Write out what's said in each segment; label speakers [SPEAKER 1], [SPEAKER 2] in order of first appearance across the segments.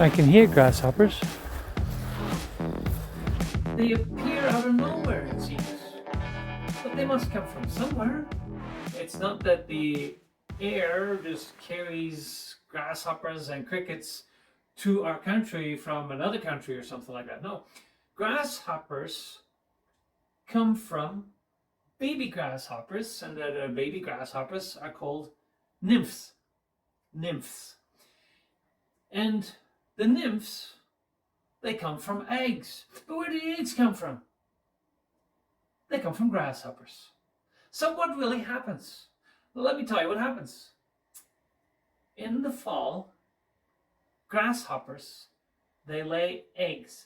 [SPEAKER 1] I can hear grasshoppers.
[SPEAKER 2] They appear out of nowhere, it seems. But they must come from somewhere. It's not that the air just carries grasshoppers and crickets to our country from another country or something like that. No. Grasshoppers come from baby grasshoppers, and the baby grasshoppers are called nymphs. Nymphs. And the nymphs, they come from eggs. But where do the eggs come from? They come from grasshoppers. So what really happens? Well, let me tell you what happens. In the fall, grasshoppers, they lay eggs.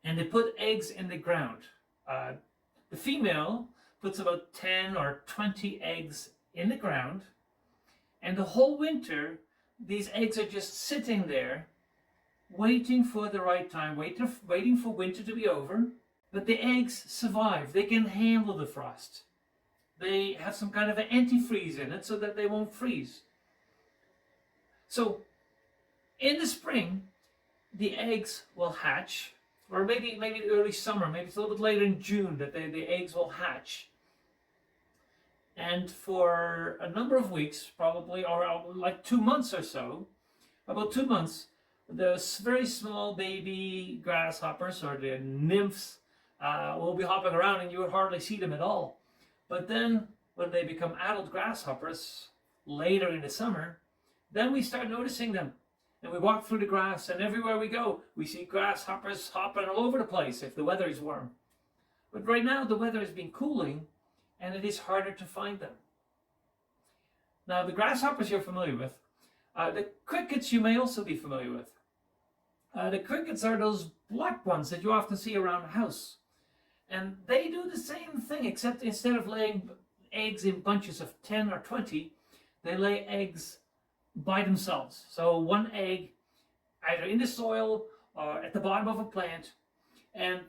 [SPEAKER 2] And they put eggs in the ground. The female puts about 10 or 20 eggs in the ground. And the whole winter, these eggs are just sitting there, waiting for the right time, waiting for winter to be over. But the eggs survive. They can handle the frost. They have some kind of an antifreeze in it so that they won't freeze. So in the spring, the eggs will hatch, or maybe early summer, maybe it's a little bit later in June that the eggs will hatch. And for a number of weeks, probably, or like 2 months or so, about 2 months, the very small baby grasshoppers, or the nymphs, will be hopping around and you would hardly see them at all. But then when they become adult grasshoppers later in the summer, then we start noticing them. And we walk through the grass, and everywhere we go, we see grasshoppers hopping all over the place if the weather is warm. But right now the weather has been cooling, and it is harder to find them. Now the grasshoppers you're familiar with. The crickets you may also be familiar with. The crickets are those black ones that you often see around the house. And they do the same thing, except instead of laying eggs in bunches of 10 or 20, they lay eggs by themselves. So one egg either in the soil or at the bottom of a plant, and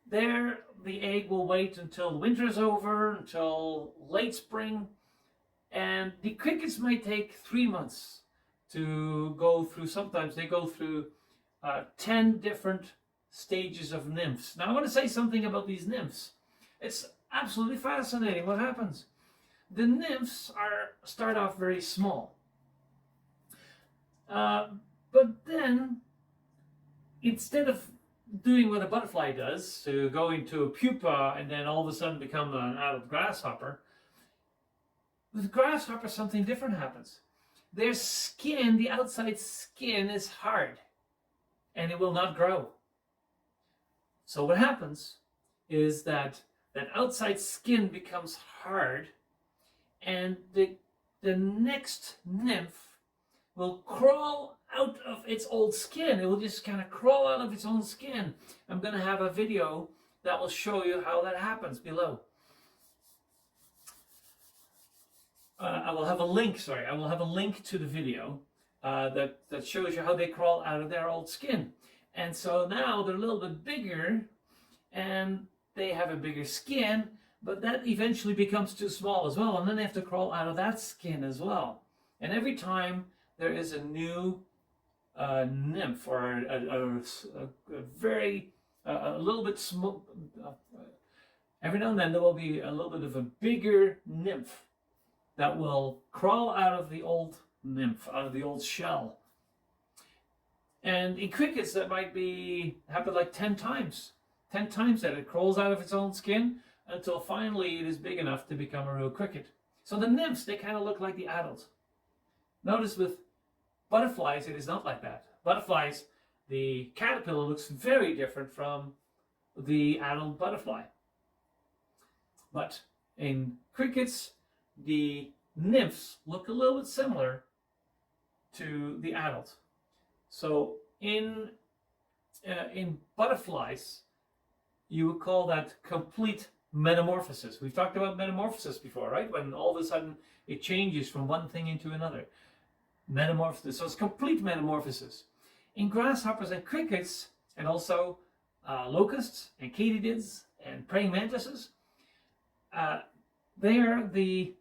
[SPEAKER 2] there the egg will wait until winter is over, until late spring, and the crickets might take 3 months to go through. Sometimes they go through 10 different stages of nymphs. Now I want to say something about these nymphs. It's absolutely fascinating what happens. The nymphs start off very small. But then, instead of doing what a butterfly does, to go into a pupa and then all of a sudden become an adult grasshopper, with grasshoppers something different happens. Their skin, the outside skin, is hard and it will not grow. So what happens is that outside skin becomes hard, and the next nymph will crawl out of its old skin. It will just kind of crawl out of its own skin. I'm going to have a video that will show you how that happens below. I will have a link to the video that shows you how they crawl out of their old skin. And so now they're a little bit bigger and they have a bigger skin, but that eventually becomes too small as well. And then they have to crawl out of that skin as well. And every time there is a new nymph, or a little bit small, every now and then there will be a little bit of a bigger nymph that will crawl out of the old nymph, out of the old shell. And in crickets, that might happen like 10 times. 10 times that it crawls out of its own skin until finally it is big enough to become a real cricket. So the nymphs, they kind of look like the adults. Notice with butterflies, it is not like that. Butterflies, the caterpillar looks very different from the adult butterfly. But in crickets, the nymphs look a little bit similar to the adult. So in butterflies, you would call that complete metamorphosis. We've talked about metamorphosis before, right? When all of a sudden it changes from one thing into another. Metamorphosis. So it's complete metamorphosis. In grasshoppers and crickets, and also locusts and katydids and praying mantises, there the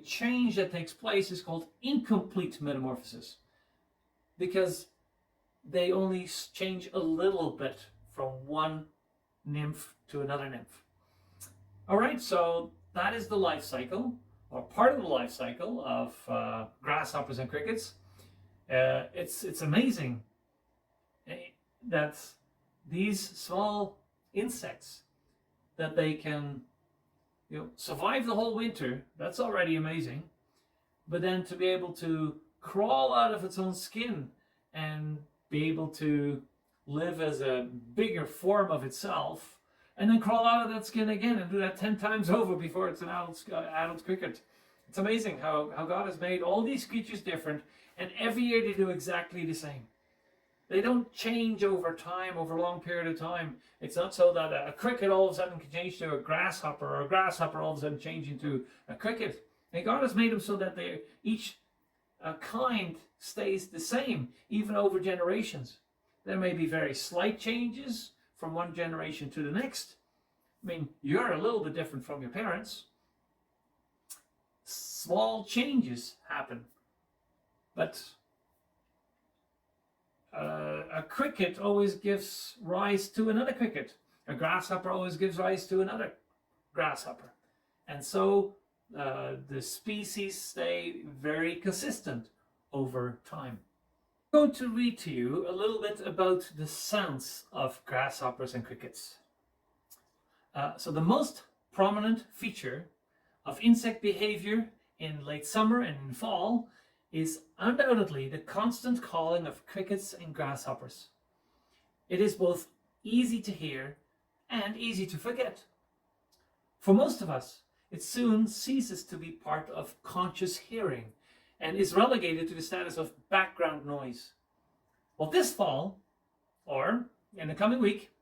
[SPEAKER 2] change that takes place is called incomplete metamorphosis. because they only change a little bit from one nymph to another nymph. All right, so that is the life cycle, or part of the life cycle of grasshoppers and crickets. It's amazing that these small insects, that they can survive the whole winter. That's already amazing. But then to be able to crawl out of its own skin and be able to live as a bigger form of itself, and then crawl out of that skin again and do that 10 times over before it's an adult cricket. It's amazing how God has made all these creatures different, and every year they do exactly the same. They don't change over time, over a long period of time. It's not so that a cricket all of a sudden can change to a grasshopper, or a grasshopper all of a sudden change into a cricket. And God has made them so that each kind stays the same, even over generations. There may be very slight changes from one generation to the next. I mean, you're a little bit different from your parents. Small changes happen. But a cricket always gives rise to another cricket. A grasshopper always gives rise to another grasshopper. And so the species stay very consistent over time. I'm going to read to you a little bit about the sounds of grasshoppers and crickets. So the most prominent feature of insect behavior in late summer and in fall is undoubtedly the constant calling of crickets and grasshoppers. It is both easy to hear and easy to forget. For most of us, it soon ceases to be part of conscious hearing and is relegated to the status of background noise. Well, this fall, or in the coming week,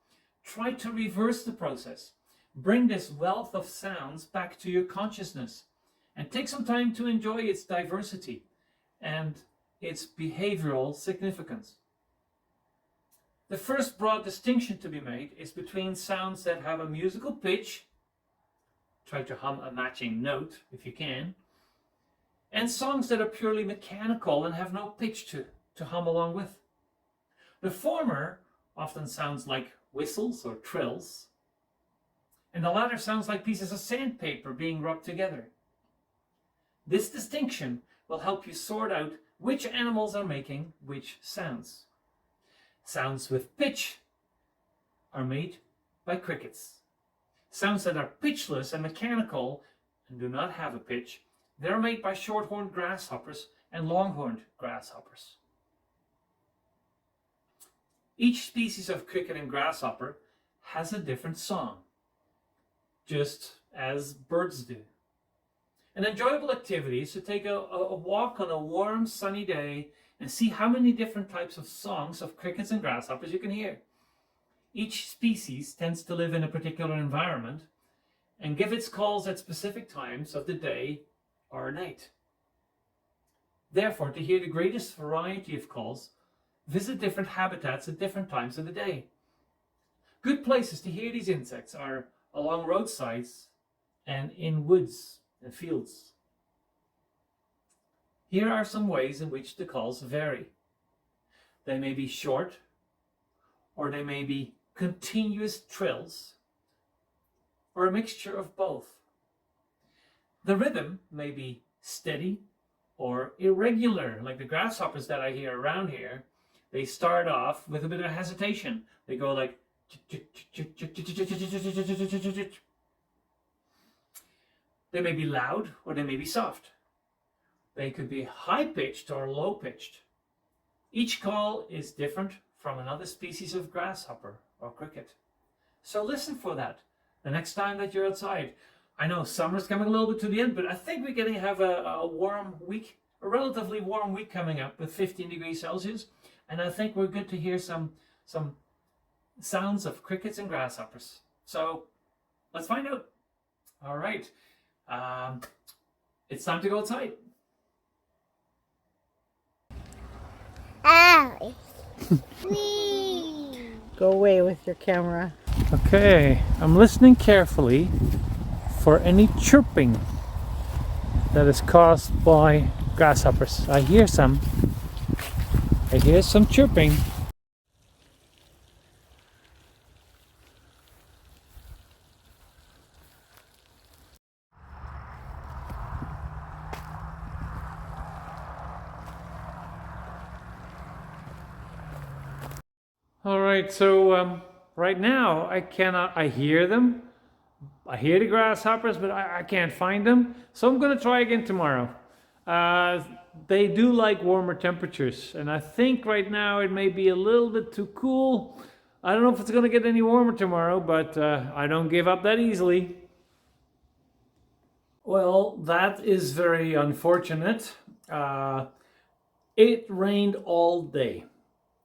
[SPEAKER 2] try to reverse the process. Bring this wealth of sounds back to your consciousness and take some time to enjoy its diversity and its behavioral significance. The first broad distinction to be made is between sounds that have a musical pitch, try to hum a matching note if you can, and songs that are purely mechanical and have no pitch to hum along with. The former often sounds like whistles or trills, and the latter sounds like pieces of sandpaper being rubbed together. This distinction will help you sort out which animals are making which sounds. Sounds with pitch are made by crickets. Sounds that are pitchless and mechanical and do not have a pitch, they're made by short-horned grasshoppers and long-horned grasshoppers. Each species of cricket and grasshopper has a different song, just as birds do. An enjoyable activity is to take a walk on a warm, sunny day and see how many different types of songs of crickets and grasshoppers you can hear. Each species tends to live in a particular environment and give its calls at specific times of the day or night. Therefore, to hear the greatest variety of calls, visit different habitats at different times of the day. Good places to hear these insects are along roadsides and in woods and fields. Here are some ways in which the calls vary. They may be short, or they may be continuous trills, or a mixture of both. The rhythm may be steady or irregular, like the grasshoppers that I hear around here. They start off with a bit of hesitation. They go like they may be loud or they may be soft. They could be high-pitched or low-pitched. Each call is different from another species of grasshopper or cricket. So listen for that the next time that you're outside. I know summer's coming a little bit to the end, but I think we're going to have a warm week, a relatively warm week coming up with 15 degrees Celsius. And I think we're good to hear some sounds of crickets and grasshoppers. So let's find out. All right. It's time to go outside.
[SPEAKER 1] Ow.
[SPEAKER 3] Go away with your camera.
[SPEAKER 2] Okay, I'm listening carefully for any chirping that is caused by grasshoppers. I hear some. I hear some chirping. All right, so right now I hear them. I hear the grasshoppers, but I can't find them. So I'm gonna try again tomorrow. They do like warmer temperatures, and I think right now it may be a little bit too cool. I don't know if it's gonna get any warmer tomorrow, but I don't give up that easily. Well, that is very unfortunate. It rained all day,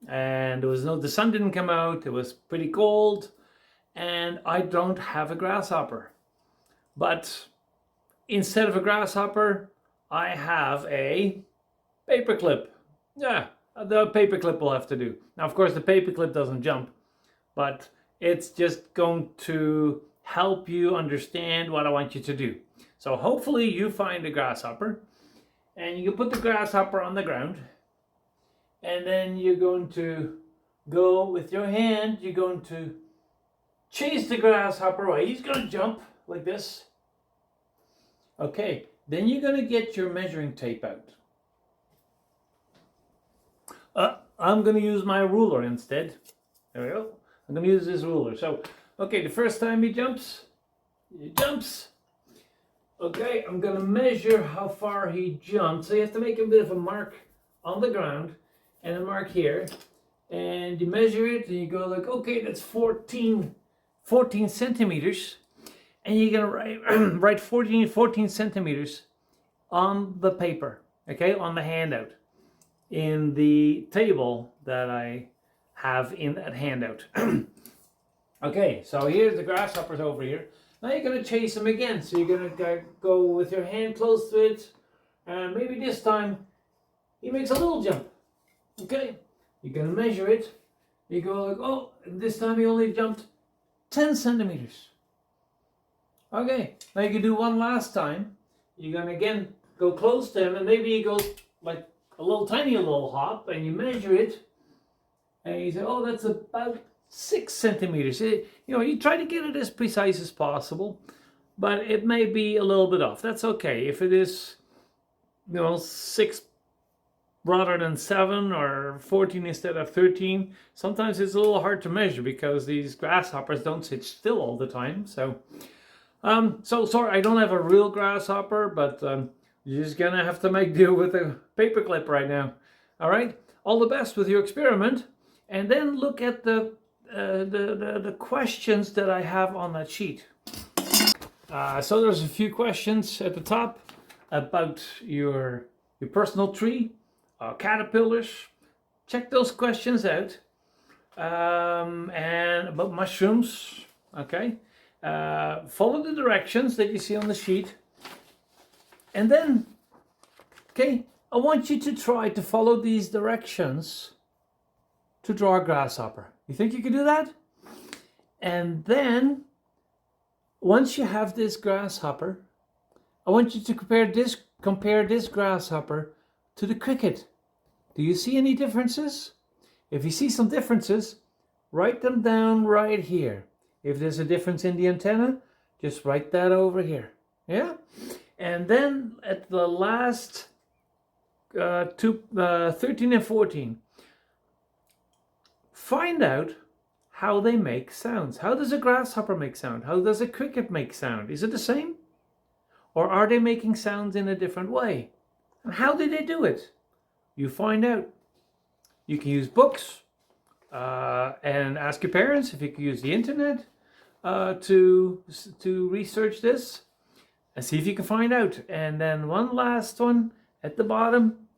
[SPEAKER 2] and the sun didn't come out. It was pretty cold, and I don't have a grasshopper. But instead of a grasshopper, I have a paperclip. Yeah, the paperclip will have to do. Now, of course, the paperclip doesn't jump, but it's just going to help you understand what I want you to do. So hopefully you find a grasshopper, and you can put the grasshopper on the ground, and then you're going to go with your hand, you're going to chase the grasshopper away. He's going to jump like this. Okay, then you're going to get your measuring tape out. I'm going to use my ruler instead. There we go. I'm going to use this ruler. So, okay, the first time he jumps. Okay, I'm going to measure how far he jumped. So you have to make a bit of a mark on the ground and a mark here. And you measure it and you go like, okay, that's 14 centimeters. And you're going to write 14 centimeters on the paper, okay, on the handout, in the table that I have in that handout. Okay, so here's the grasshoppers over here. Now you're going to chase them again. So you're going to go with your hand close to it. And maybe this time he makes a little jump. Okay, you're going to measure it. You go like, oh, this time he only jumped 10 centimeters. Okay, now you can do one last time. You're going to again go close to him, and maybe he goes like a little tiny little hop, and you measure it. And you say, oh, that's about 6 centimeters. You try to get it as precise as possible, but it may be a little bit off. That's okay. If it is, 6 rather than 7 or 14 instead of 13, sometimes it's a little hard to measure because these grasshoppers don't sit still all the time. So sorry, I don't have a real grasshopper, but you're just gonna have to make deal with a paperclip right now. All right, all the best with your experiment, and then look at the questions that I have on that sheet. So there's a few questions at the top about your personal tree, caterpillars. Check those questions out, and about mushrooms. Okay. Follow the directions that you see on the sheet, and then, okay, I want you to try to follow these directions to draw a grasshopper. You think you can do that? And then, once you have this grasshopper, I want you to compare this grasshopper to the cricket. Do you see any differences? If you see some differences, write them down right here. If there's a difference in the antenna, just write that over here. Yeah? And then at the last 13 and 14, find out how they make sounds. How does a grasshopper make sound? How does a cricket make sound? Is it the same? Or are they making sounds in a different way? And how did they do it? You find out. You can use books and ask your parents if you can use the internet. To research this and see if you can find out. And then one last one at the bottom,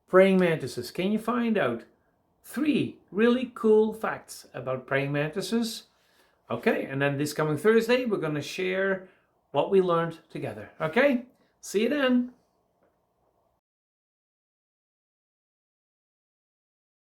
[SPEAKER 2] praying mantises. Can you find out 3 really cool facts about praying mantises? Okay, and then this coming Thursday, we're going to share what we learned together. Okay, see you then.